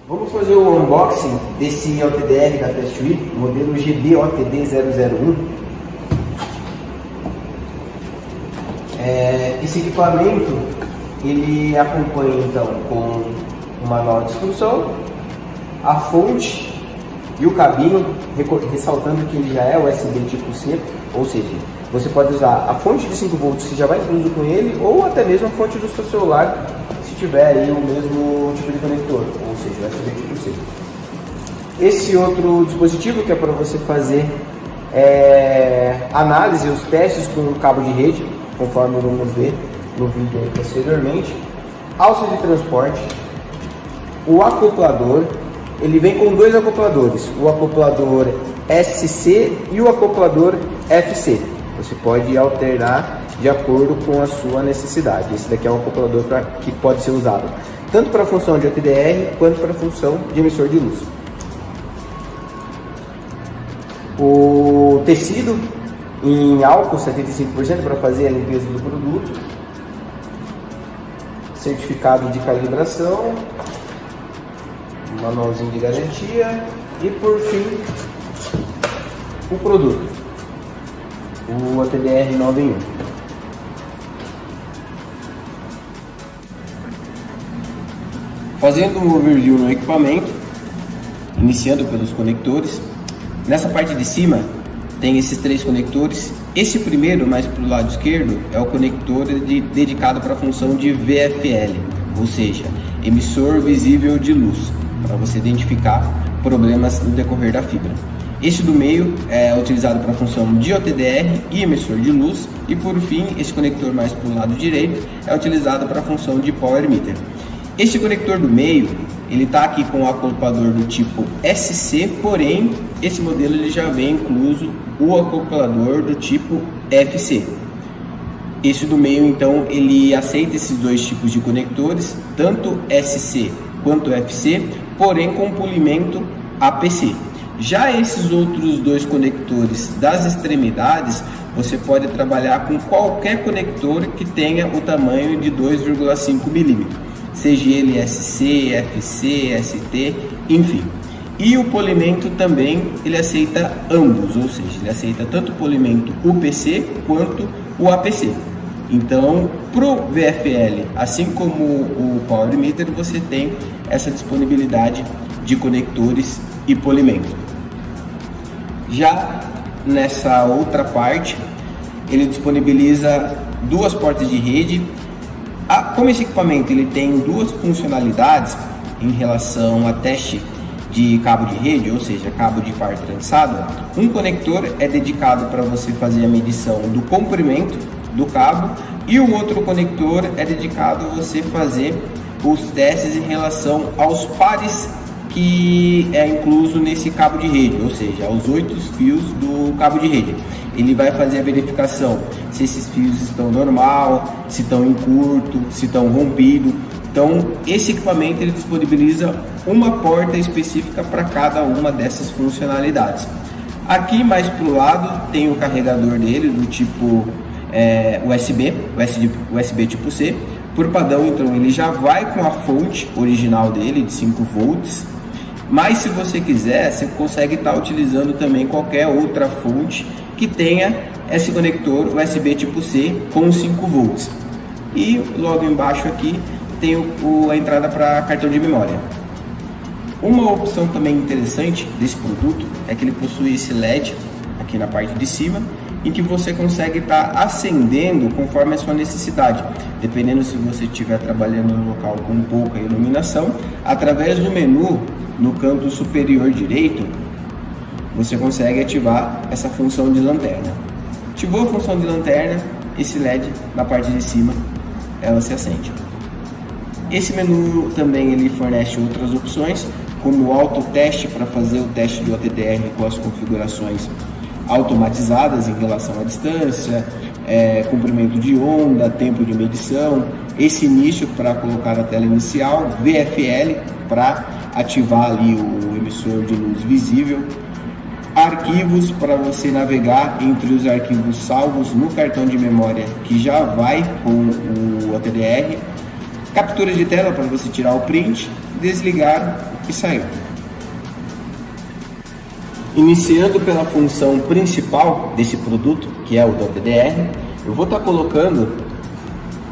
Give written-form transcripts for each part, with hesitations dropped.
Vamos fazer o unboxing desse OTDR da Fastwheel, modelo GB-OTD001. Esse equipamento ele acompanha então com o manual de instrução, a fonte e o cabinho, ressaltando que ele já é USB tipo C, ou seja, você pode usar a fonte de 5 volts que já vai incluso com ele, ou até mesmo a fonte do seu celular, se tiver aí o mesmo tipo de conector, ou seja, USB tipo C. Esse outro dispositivo que é para você fazer análise, os testes com o cabo de rede, conforme vamos ver no vídeo aí posteriormente, alça de transporte, o acoplador. Ele vem com dois acopladores, o acoplador SC e o acoplador FC. Você pode alternar de acordo com a sua necessidade. Esse daqui é um acoplador que pode ser usado tanto para a função de OTDR quanto para a função de emissor de luz. O tecido em álcool 75% para fazer a limpeza do produto, certificado de calibração, manualzinho de garantia e por fim o produto, o OTDR 9 em 1. Fazendo um overview no equipamento, iniciando pelos conectores, nessa parte de cima tem esses 3 conectores. Esse primeiro, mais para o lado esquerdo, é o conector dedicado para a função de VFL, ou seja, emissor visível de luz, para você identificar problemas no decorrer da fibra. Este do meio é utilizado para a função de OTDR e emissor de luz, e por fim, esse conector mais para o lado direito é utilizado para a função de Power Meter. Este conector do meio, ele está aqui com o acoplador do tipo SC, porém esse modelo ele já vem incluso o acoplador do tipo FC. Esse do meio então ele aceita esses dois tipos de conectores, tanto SC quanto FC, porém com polimento APC. Já esses outros dois conectores das extremidades, você pode trabalhar com qualquer conector que tenha o tamanho de 2,5 mm, seja ele SC, FC, ST, enfim. E o polimento também ele aceita ambos, ou seja, ele aceita tanto o polimento UPC quanto o APC. Então, para o VFL, assim como o Power Meter, você tem essa disponibilidade de conectores e polimento. Já nessa outra parte, ele disponibiliza 2 portas de rede. Como esse equipamento ele tem 2 funcionalidades em relação a teste de cabo de rede, ou seja, cabo de par trançado, um conector é dedicado para você fazer a medição do comprimento do cabo e o outro conector é dedicado a você fazer os testes em relação aos pares que é incluso nesse cabo de rede, ou seja, aos 8 fios do cabo de rede. Ele vai fazer a verificação se esses fios estão normal, se estão em curto, se estão rompidos. Então, esse equipamento ele disponibiliza uma porta específica para cada uma dessas funcionalidades. Aqui mais para o lado tem o carregador dele do tipo USB tipo C. Por padrão, então, ele já vai com a fonte original dele de 5 volts. Mas se você quiser, você consegue estar utilizando também qualquer outra fonte que tenha esse conector USB tipo C com 5 volts. E logo embaixo aqui tem a entrada para cartão de memória. Uma opção também interessante desse produto é que ele possui esse LED aqui na parte de cima, em que você consegue estar acendendo conforme a sua necessidade, dependendo se você estiver trabalhando em um local com pouca iluminação. Através do menu no canto superior direito, você consegue ativar essa função de lanterna. Ativou a função de lanterna, esse LED na parte de cima ela se acende. Esse menu também ele fornece outras opções, como o autoteste para fazer o teste do OTDR com as configurações automatizadas em relação à distância, comprimento de onda, tempo de medição, esse início para colocar a tela inicial, VFL para ativar ali o emissor de luz visível, arquivos para você navegar entre os arquivos salvos no cartão de memória que já vai com o OTDR, Captura de tela para você tirar o print, desligar e sair. Iniciando pela função principal desse produto, que é o do OTDR, eu vou estar colocando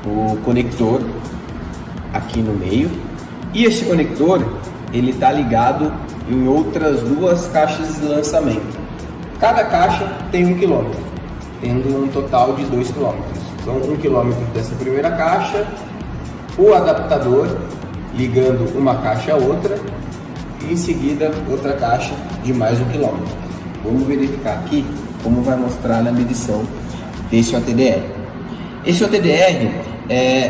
o conector aqui no meio, e esse conector ele está ligado em outras duas caixas de lançamento. Cada caixa tem 1 km, tendo um total de 2 km. Então 1 km dessa primeira caixa, o adaptador ligando uma caixa a outra, e em seguida outra caixa de mais 1 km. Vamos verificar aqui como vai mostrar na medição desse OTDR. Esse OTDR,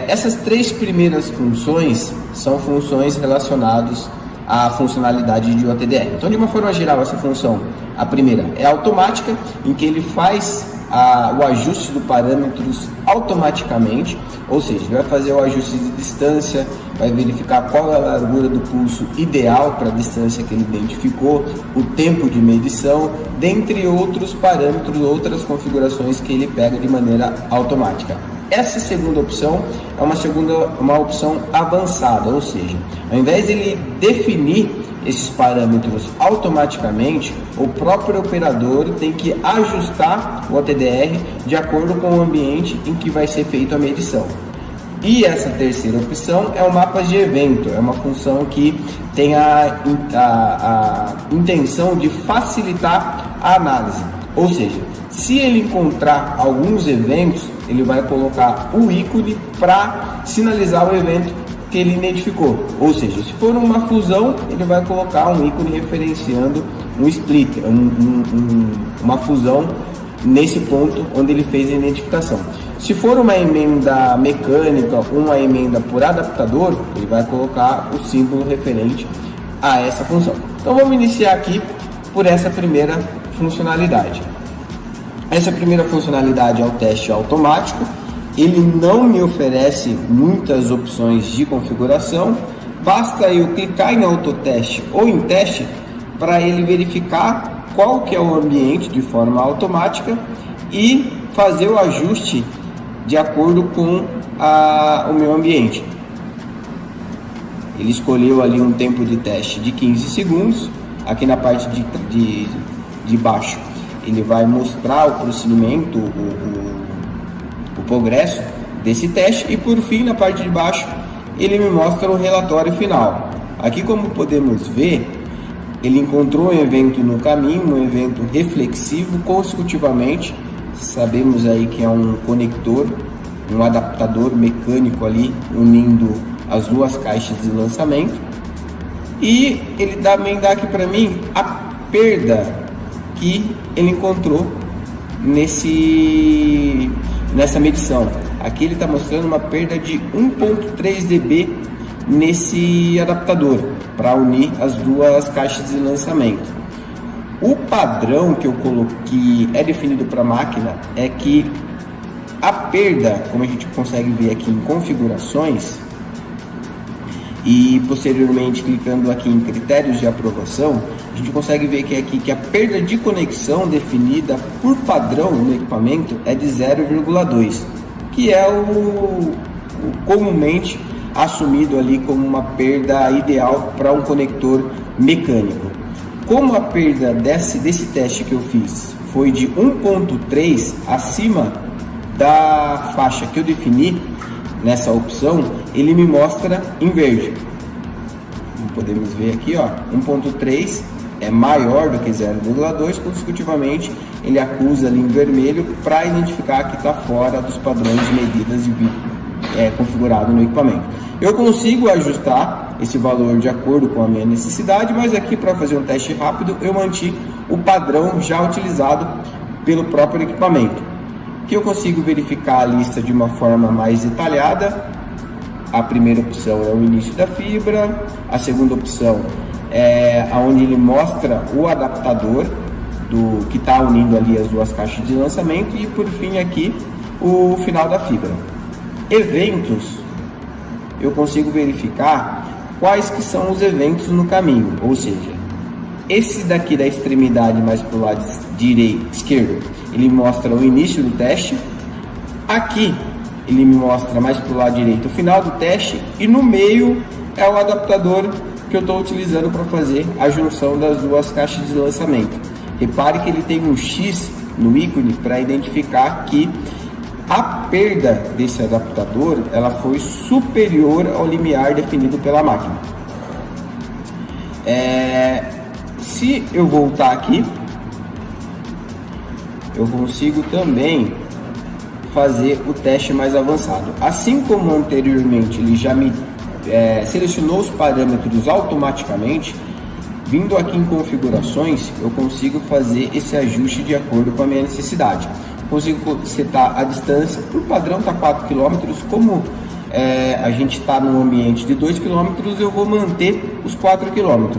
essas três primeiras funções são funções relacionadas à funcionalidade de OTDR. Então, de uma forma geral, essa função, a primeira é automática, em que ele faz o ajuste dos parâmetros automaticamente, ou seja, ele vai fazer o ajuste de distância, vai verificar qual é a largura do pulso ideal para a distância que ele identificou, o tempo de medição, dentre outros parâmetros, outras configurações que ele pega de maneira automática. Essa segunda opção é uma opção avançada, ou seja, ao invés de ele definir esses parâmetros automaticamente, o próprio operador tem que ajustar o OTDR de acordo com o ambiente em que vai ser feita a medição. E essa terceira opção é o mapa de evento, é uma função que tem a intenção de facilitar a análise, ou seja, se ele encontrar alguns eventos, ele vai colocar o ícone para sinalizar o evento que ele identificou, ou seja, se for uma fusão, ele vai colocar um ícone referenciando um split, uma fusão nesse ponto onde ele fez a identificação. Se for uma emenda mecânica, uma emenda por adaptador, ele vai colocar o símbolo referente a essa função. Então vamos iniciar aqui por essa primeira funcionalidade. Essa primeira funcionalidade é o teste automático. Ele não me oferece muitas opções de configuração, basta eu clicar em autoteste ou em teste para ele verificar qual que é o ambiente de forma automática e fazer o ajuste de acordo com o meu ambiente. Ele escolheu ali um tempo de teste de 15 segundos, aqui na parte de baixo ele vai mostrar o procedimento, o progresso desse teste, e por fim na parte de baixo ele me mostra o relatório final. Aqui, como podemos ver, ele encontrou um evento no caminho, um evento reflexivo consecutivamente. Sabemos aí que é um conector, um adaptador mecânico ali unindo as duas caixas de lançamento, e ele também dá aqui para mim a perda que ele encontrou nessa medição. Aqui ele está mostrando uma perda de 1.3 dB nesse adaptador para unir as duas caixas de lançamento. O padrão que eu coloquei é definido para a máquina é que a perda, como a gente consegue ver aqui em configurações e posteriormente clicando aqui em critérios de aprovação, a gente consegue ver que aqui que a perda de conexão definida por padrão no equipamento é de 0,2, que é o comumente assumido ali como uma perda ideal para um conector mecânico. Como a perda desse teste que eu fiz foi de 1.3 acima da faixa que eu defini nessa opção, ele me mostra em verde. Como podemos ver aqui, ó, 1.3 é maior do que 0,2, consecutivamente ele acusa ali em vermelho para identificar que está fora dos padrões de medidas configurado no equipamento. Eu consigo ajustar esse valor de acordo com a minha necessidade, mas aqui para fazer um teste rápido eu mantive o padrão já utilizado pelo próprio equipamento. Aqui eu consigo verificar a lista de uma forma mais detalhada. A primeira opção é o início da fibra, a segunda opção é onde ele mostra o adaptador que está unindo ali as duas caixas de lançamento, e por fim aqui o final da fibra. Eventos, eu consigo verificar quais que são os eventos no caminho, ou seja, esse daqui da extremidade mais para o lado esquerdo, ele mostra o início do teste. Aqui ele me mostra mais para o lado direito o final do teste, e no meio é o adaptador que eu estou utilizando para fazer a junção das duas caixas de lançamento. Repare que ele tem um X no ícone para identificar que a perda desse adaptador ela foi superior ao limiar definido pela máquina. Se eu voltar aqui, eu consigo também fazer o teste mais avançado. Assim como anteriormente ele já me selecionou os parâmetros automaticamente, vindo aqui em configurações, eu consigo fazer esse ajuste de acordo com a minha necessidade. Consigo setar a distância, por padrão está 4 km, como a gente está no ambiente de 2 km, eu vou manter os 4 km.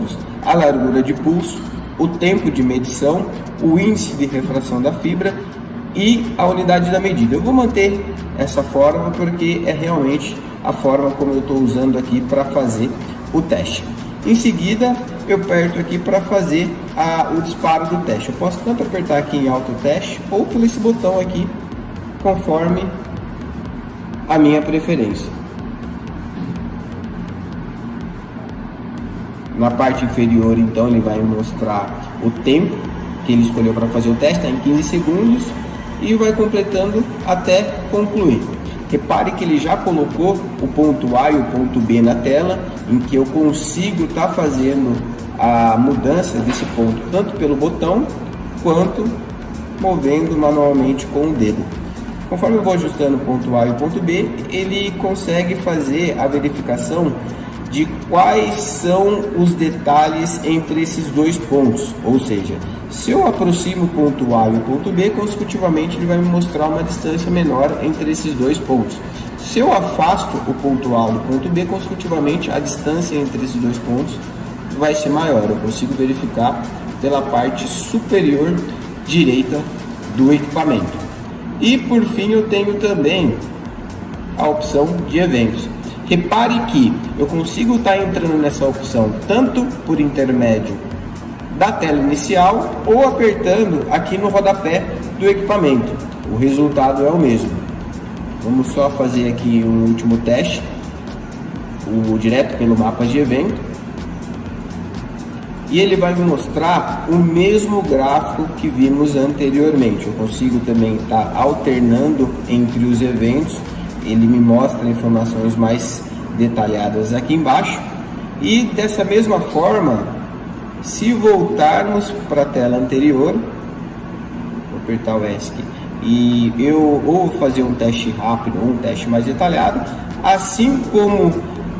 A largura de pulso, o tempo de medição, o índice de refração da fibra e a unidade da medida. Eu vou manter essa forma porque é realmente a forma como eu estou usando aqui para fazer o teste. Em seguida, eu aperto aqui para fazer o disparo do teste. Eu posso tanto apertar aqui em auto teste ou por esse botão aqui, conforme a minha preferência. Na parte inferior, então, ele vai mostrar o tempo que ele escolheu para fazer o teste, em 15 segundos, e vai completando até concluir. Repare que ele já colocou o ponto A e o ponto B na tela, em que eu consigo estar fazendo a mudança desse ponto, tanto pelo botão, quanto movendo manualmente com o dedo. Conforme eu vou ajustando o ponto A e o ponto B, ele consegue fazer a verificação de quais são os detalhes entre esses dois pontos, ou seja, se eu aproximo o ponto A e o ponto B, consecutivamente ele vai me mostrar uma distância menor entre esses dois pontos. Se eu afasto o ponto A do ponto B, consecutivamente a distância entre esses dois pontos vai ser maior. Eu consigo verificar pela parte superior direita do equipamento. E por fim eu tenho também a opção de eventos. Repare que eu consigo estar entrando nessa opção tanto por intermédio da tela inicial ou apertando aqui no rodapé do equipamento. O resultado é o mesmo. Vamos só fazer aqui um último teste, direto pelo mapa de evento, e ele vai me mostrar o mesmo gráfico que vimos anteriormente. Eu consigo também estar alternando entre os eventos. Ele me mostra informações mais detalhadas aqui embaixo. E dessa mesma forma, se voltarmos para a tela anterior, vou apertar o ESC e eu vou fazer um teste rápido ou um teste mais detalhado, assim como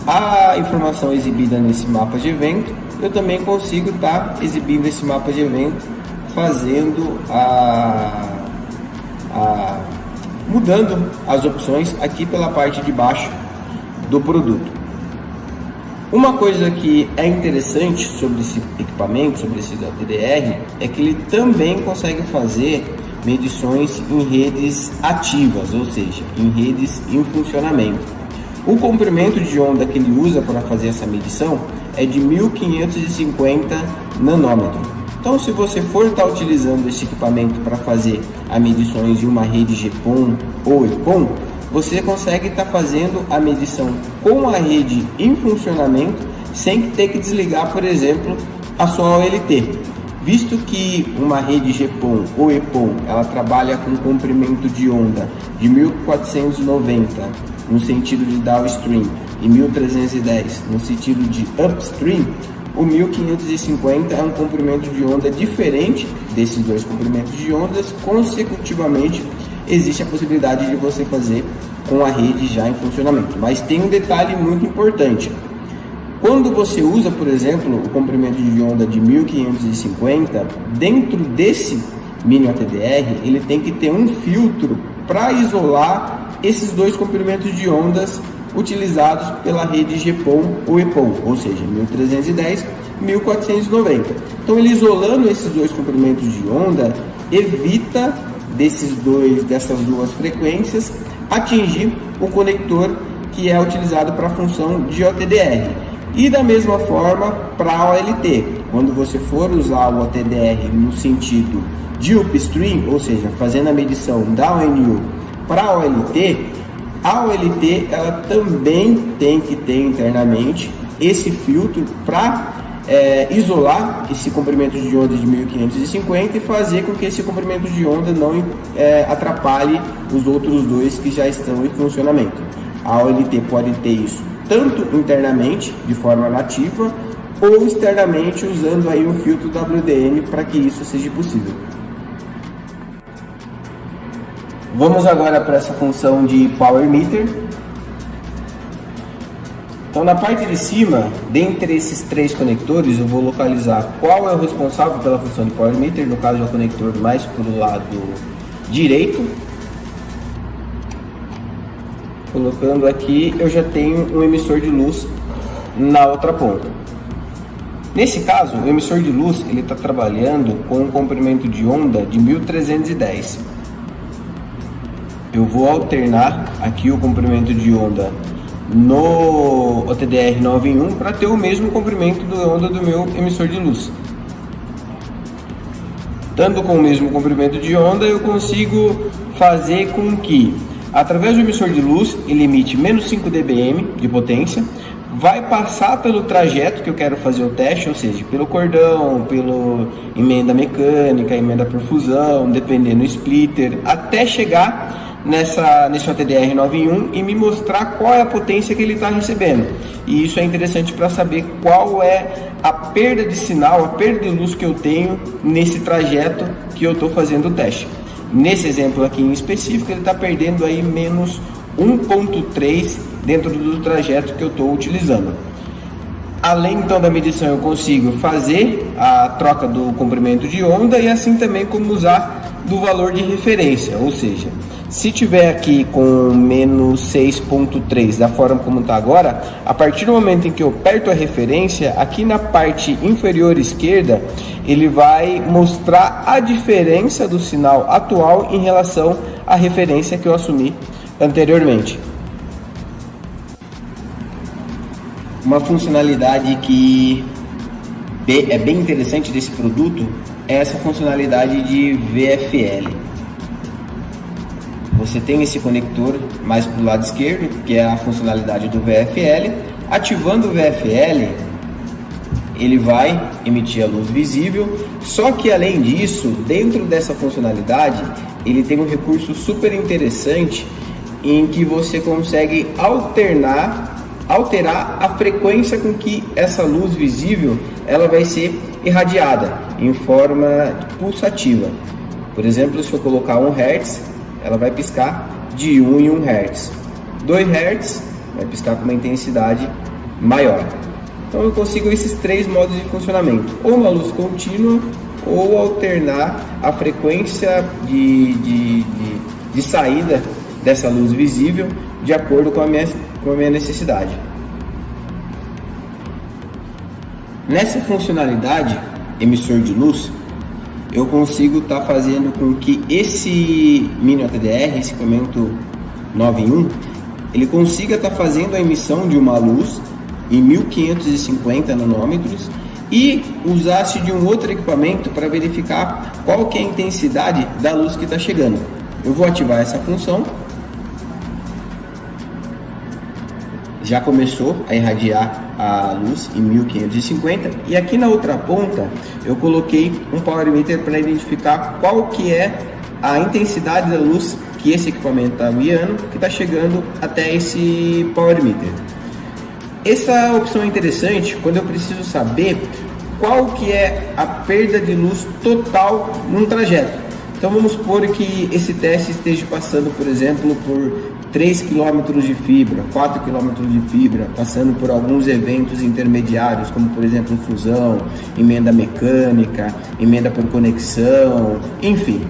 a informação exibida nesse mapa de evento, eu também consigo estar exibindo esse mapa de evento, fazendo mudando as opções aqui pela parte de baixo do produto. Uma coisa que é interessante sobre esse equipamento, sobre esse OTDR, é que ele também consegue fazer medições em redes ativas, ou seja, em redes em funcionamento. O comprimento de onda que ele usa para fazer essa medição é de 1550 nanômetros. Então, se você for estar utilizando esse equipamento para fazer as medições de uma rede GPON ou EPON, você consegue estar fazendo a medição com a rede em funcionamento sem ter que desligar, por exemplo, a sua OLT. Visto que uma rede GPON ou EPON ela trabalha com comprimento de onda de 1490 no sentido de downstream e 1310 no sentido de upstream, o 1550 é um comprimento de onda diferente desses dois comprimentos de ondas. Consecutivamente, existe a possibilidade de você fazer com a rede já em funcionamento. Mas tem um detalhe muito importante. Quando você usa, por exemplo, o comprimento de onda de 1550, dentro desse mini OTDR, ele tem que ter um filtro para isolar esses dois comprimentos de ondas utilizados pela rede GPON ou EPON, ou seja, 1310 e 1490. Então, ele isolando esses dois comprimentos de onda, evita dessas duas frequências atingir o conector que é utilizado para a função de OTDR. E da mesma forma para a OLT, quando você for usar o OTDR no sentido de upstream, ou seja, fazendo a medição da ONU para a OLT, A OLT ela também tem que ter internamente esse filtro para isolar esse comprimento de onda de 1550 e fazer com que esse comprimento de onda não atrapalhe os outros dois que já estão em funcionamento. A OLT pode ter isso tanto internamente, de forma nativa, ou externamente, usando aí um filtro WDM para que isso seja possível. Vamos agora para essa função de Power Meter. Então, na parte de cima, dentre esses três conectores, eu vou localizar qual é o responsável pela função de Power Meter. No caso, é o conector mais para o lado direito. Colocando aqui, eu já tenho um emissor de luz na outra ponta. Nesse caso, o emissor de luz ele está trabalhando com um comprimento de onda de 1310. Eu vou alternar aqui o comprimento de onda no OTDR 9 em 1 para ter o mesmo comprimento de onda do meu emissor de luz. Estando com o mesmo comprimento de onda, eu consigo fazer com que, através do emissor de luz, ele emite menos 5 dBm de potência, vai passar pelo trajeto que eu quero fazer o teste, ou seja, pelo cordão, pela emenda mecânica, emenda por fusão, dependendo do splitter, até chegar nesse OTDR 9 em 1 e me mostrar qual é a potência que ele está recebendo. E isso é interessante para saber qual é a perda de sinal, a perda de luz que eu tenho nesse trajeto que eu estou fazendo o teste. Nesse exemplo aqui em específico, ele está perdendo aí menos 1.3 dentro do trajeto que eu estou utilizando. Além então da medição, eu consigo fazer a troca do comprimento de onda e assim também como usar do valor de referência, ou seja, se tiver aqui com menos 6.3 da forma como está agora, a partir do momento em que eu aperto a referência, aqui na parte inferior esquerda, ele vai mostrar a diferença do sinal atual em relação à referência que eu assumi anteriormente. Uma funcionalidade que é bem interessante desse produto é essa funcionalidade de VFL. Você tem esse conector mais para o lado esquerdo, que é a funcionalidade do VFL. Ativando o VFL, ele vai emitir a luz visível. Só que além disso, dentro dessa funcionalidade, ele tem um recurso super interessante em que você consegue alterar a frequência com que essa luz visível ela vai ser irradiada em forma pulsativa. Por exemplo, se eu colocar 1 Hz, ela vai piscar de 1 em 1 Hz. 2 Hz vai piscar com uma intensidade maior. Então eu consigo esses três modos de funcionamento: ou uma luz contínua, ou alternar a frequência de saída dessa luz visível de acordo com a minha necessidade. Nessa funcionalidade emissor de luz, eu consigo estar fazendo com que esse mini OTDR, esse equipamento 9 em 1, ele consiga estar fazendo a emissão de uma luz em 1550 nanômetros e usar-se de um outro equipamento para verificar qual que é a intensidade da luz que está chegando. Eu vou ativar essa função. Já começou a irradiar a luz em 1550 e aqui na outra ponta eu coloquei um power meter para identificar qual que é a intensidade da luz que esse equipamento está guiando, que está chegando até esse power meter. Essa opção é interessante quando eu preciso saber qual que é a perda de luz total num trajeto. Então vamos supor que esse teste esteja passando, por exemplo, por 3 km de fibra, 4 km de fibra, passando por alguns eventos intermediários, como por exemplo fusão, emenda mecânica, emenda por conexão, enfim.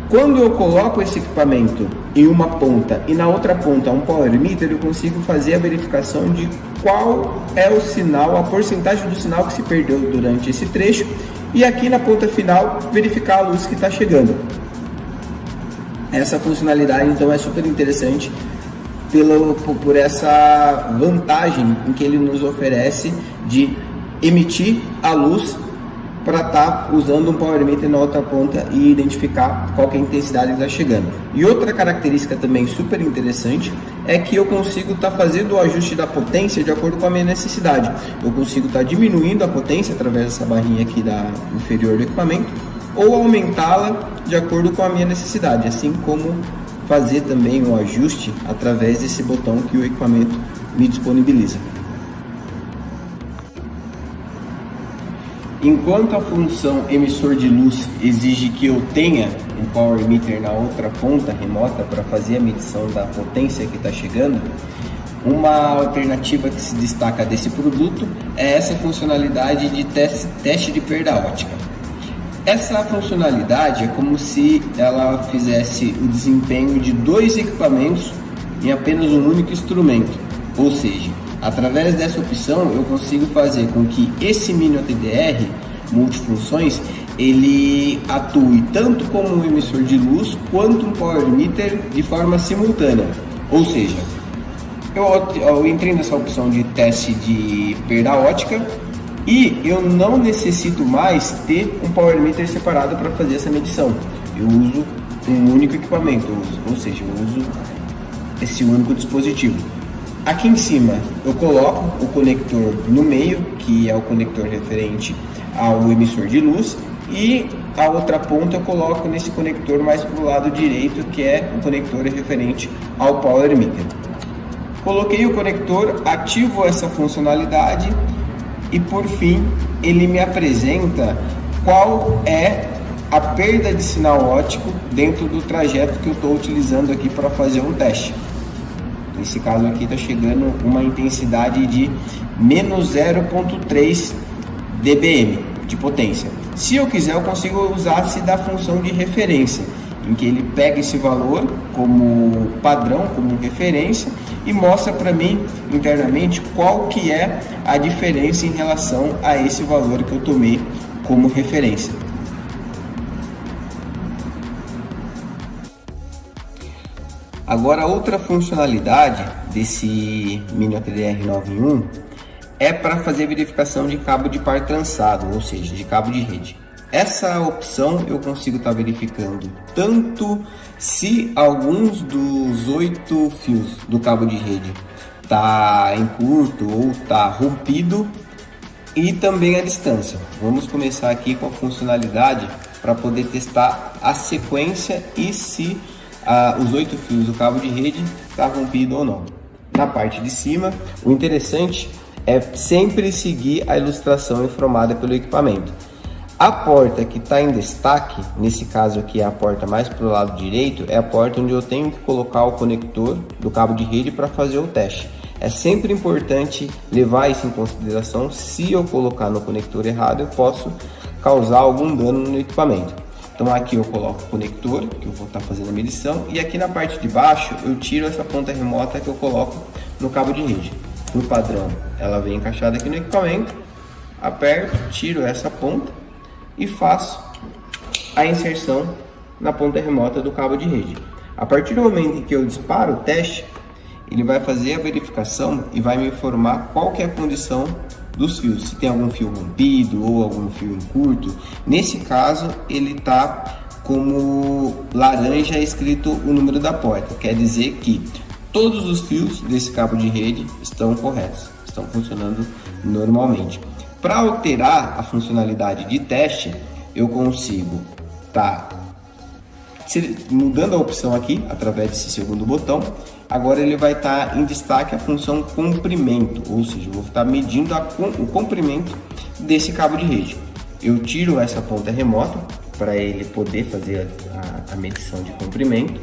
Quando eu coloco esse equipamento em uma ponta e na outra ponta um power meter, eu consigo fazer a verificação de qual é o sinal, a porcentagem do sinal que se perdeu durante esse trecho, e aqui na ponta final verificar a luz que está chegando. Essa funcionalidade então é super interessante por essa vantagem em que ele nos oferece de emitir a luz para estar usando um power meter na outra ponta e identificar qual que é a intensidade que está chegando. E outra característica também super interessante é que eu consigo estar fazendo o ajuste da potência de acordo com a minha necessidade. Eu consigo estar diminuindo a potência através dessa barrinha aqui da inferior do equipamento ou aumentá-la de acordo com a minha necessidade, assim como fazer também o ajuste através desse botão que o equipamento me disponibiliza. Enquanto a função emissor de luz exige que eu tenha um power meter na outra ponta remota para fazer a medição da potência que está chegando, uma alternativa que se destaca desse produto é essa funcionalidade de teste de perda ótica. Essa funcionalidade é como se ela fizesse o desempenho de dois equipamentos em apenas um único instrumento, ou seja, através dessa opção eu consigo fazer com que esse mini OTDR multifunções ele atue tanto como um emissor de luz quanto um power meter de forma simultânea. Ou seja, eu entrei nessa opção de teste de perda ótica e eu não necessito mais ter um power meter separado para fazer essa medição. Eu uso um único equipamento, ou seja, eu uso esse único dispositivo. Aqui em cima eu coloco o conector no meio, que é o conector referente ao emissor de luz, e a outra ponta eu coloco nesse conector mais para o lado direito, que é o conector referente ao power meter. Coloquei o conector, ativo essa funcionalidade e por fim ele me apresenta qual é a perda de sinal óptico dentro do trajeto que eu estou utilizando aqui para fazer um teste. Nesse caso aqui está chegando uma intensidade de menos 0,3 dBm de potência. Se eu quiser, eu consigo usar-se da função de referência, em que ele pega esse valor como padrão, como referência, e mostra para mim internamente qual que é a diferença em relação a esse valor que eu tomei como referência. Agora, outra funcionalidade desse Mini OTDR 9 em 1 é para fazer verificação de cabo de par trançado, ou seja, de cabo de rede. Essa opção eu consigo estar verificando tanto se alguns dos 8 fios do cabo de rede está em curto ou está rompido, e também a distância. Vamos começar aqui com a funcionalidade para poder testar a sequência e se os 8 fios do cabo de rede está rompido ou não. Na parte de cima, o interessante é sempre seguir a ilustração informada pelo equipamento. A porta que está em destaque, nesse caso aqui é a porta mais para o lado direito, é a porta onde eu tenho que colocar o conector do cabo de rede para fazer o teste. É sempre importante levar isso em consideração. Se eu colocar no conector errado, eu posso causar algum dano no equipamento. Então aqui eu coloco o conector, que eu vou estar fazendo a medição, e aqui na parte de baixo eu tiro essa ponta remota que eu coloco no cabo de rede. No padrão, ela vem encaixada aqui no equipamento, aperto, tiro essa ponta e faço a inserção na ponta remota do cabo de rede. A partir do momento em que eu disparo o teste, ele vai fazer a verificação e vai me informar qual que é a condição dos fios, se tem algum fio rompido ou algum fio em curto. Nesse caso, ele está como laranja escrito o número da porta, quer dizer que todos os fios desse cabo de rede estão corretos, estão funcionando normalmente. Para alterar a funcionalidade de teste, eu consigo estar mudando a opção aqui através desse segundo botão. Agora ele vai estar em destaque a função comprimento, ou seja, eu vou estar medindo o comprimento desse cabo de rede. Eu tiro essa ponta remota para ele poder fazer a medição de comprimento.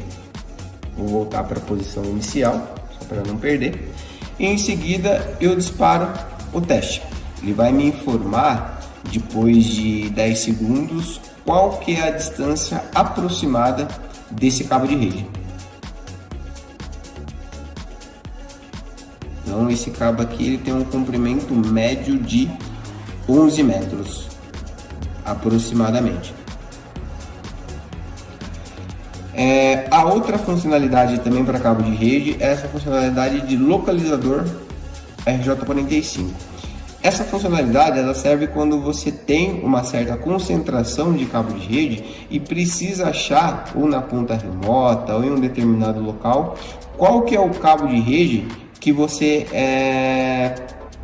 Vou voltar para a posição inicial, só para não perder. E em seguida eu disparo o teste. Ele vai me informar, depois de 10 segundos, qual que é a distância aproximada desse cabo de rede. Então esse cabo aqui ele tem um comprimento médio de 11 metros, aproximadamente. A outra funcionalidade também para cabo de rede é essa funcionalidade de localizador RJ45. Essa funcionalidade ela serve quando você tem uma certa concentração de cabo de rede e precisa achar, ou na ponta remota ou em um determinado local, qual que é o cabo de rede que você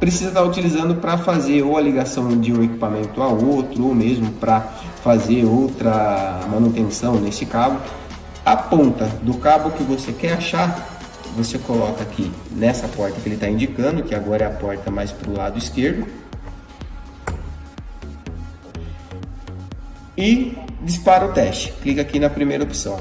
precisa estar utilizando para fazer ou a ligação de um equipamento a outro, ou mesmo para fazer outra manutenção nesse cabo. A ponta do cabo que você quer achar, você coloca aqui nessa porta que ele está indicando, que agora é a porta mais para o lado esquerdo, e dispara o teste. Clica aqui na primeira opção.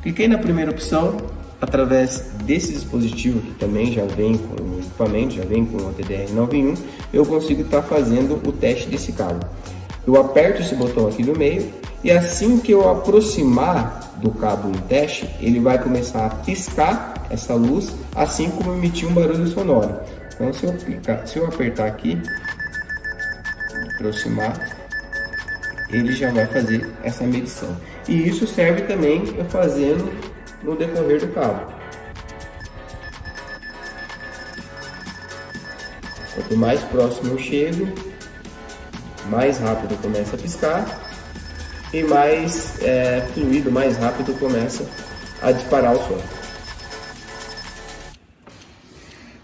Cliquei na primeira opção. Através desse dispositivo, que também já vem com o equipamento, já vem com o TDR91, eu consigo estar fazendo o teste desse cabo. Eu aperto esse botão aqui no meio e assim que eu aproximar do cabo em teste, ele vai começar a piscar essa luz, assim como emitir um barulho sonoro. Então, se eu apertar aqui, aproximar, ele já vai fazer essa medição. E isso serve também eu fazendo no decorrer do cabo. Quanto mais próximo eu chego, mais rápido começa a piscar e mais fluido, mais rápido começa a disparar o som.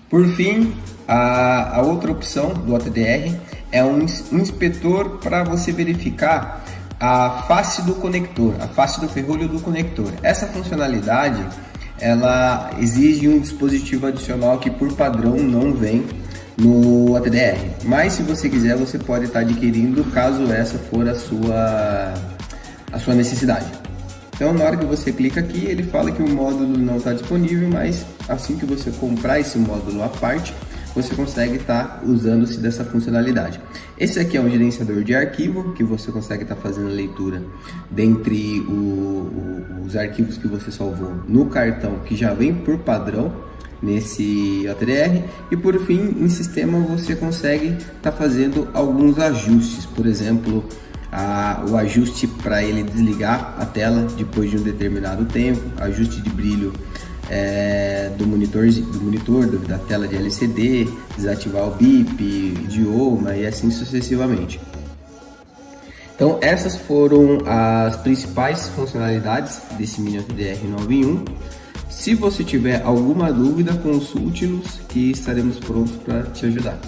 Por fim, a outra opção do OTDR é um inspetor para você verificar a face do conector, a face do ferrolho do conector. Essa funcionalidade ela exige um dispositivo adicional que por padrão não vem no OTDR, mas se você quiser você pode estar adquirindo caso essa for a sua necessidade. Então na hora que você clica aqui ele fala que o módulo não está disponível, mas assim que você comprar esse módulo à parte você consegue estar usando-se dessa funcionalidade. Esse aqui é um gerenciador de arquivo, que você consegue estar fazendo leitura dentre os arquivos que você salvou no cartão, que já vem por padrão nesse OTDR. E por fim, em sistema você consegue estar fazendo alguns ajustes, por exemplo, o ajuste para ele desligar a tela depois de um determinado tempo, ajuste de brilho do monitor da tela de LCD, desativar o bip, idioma e assim sucessivamente. Então essas foram as principais funcionalidades desse Mini OTDR91. Se você tiver alguma dúvida, consulte-nos que estaremos prontos para te ajudar.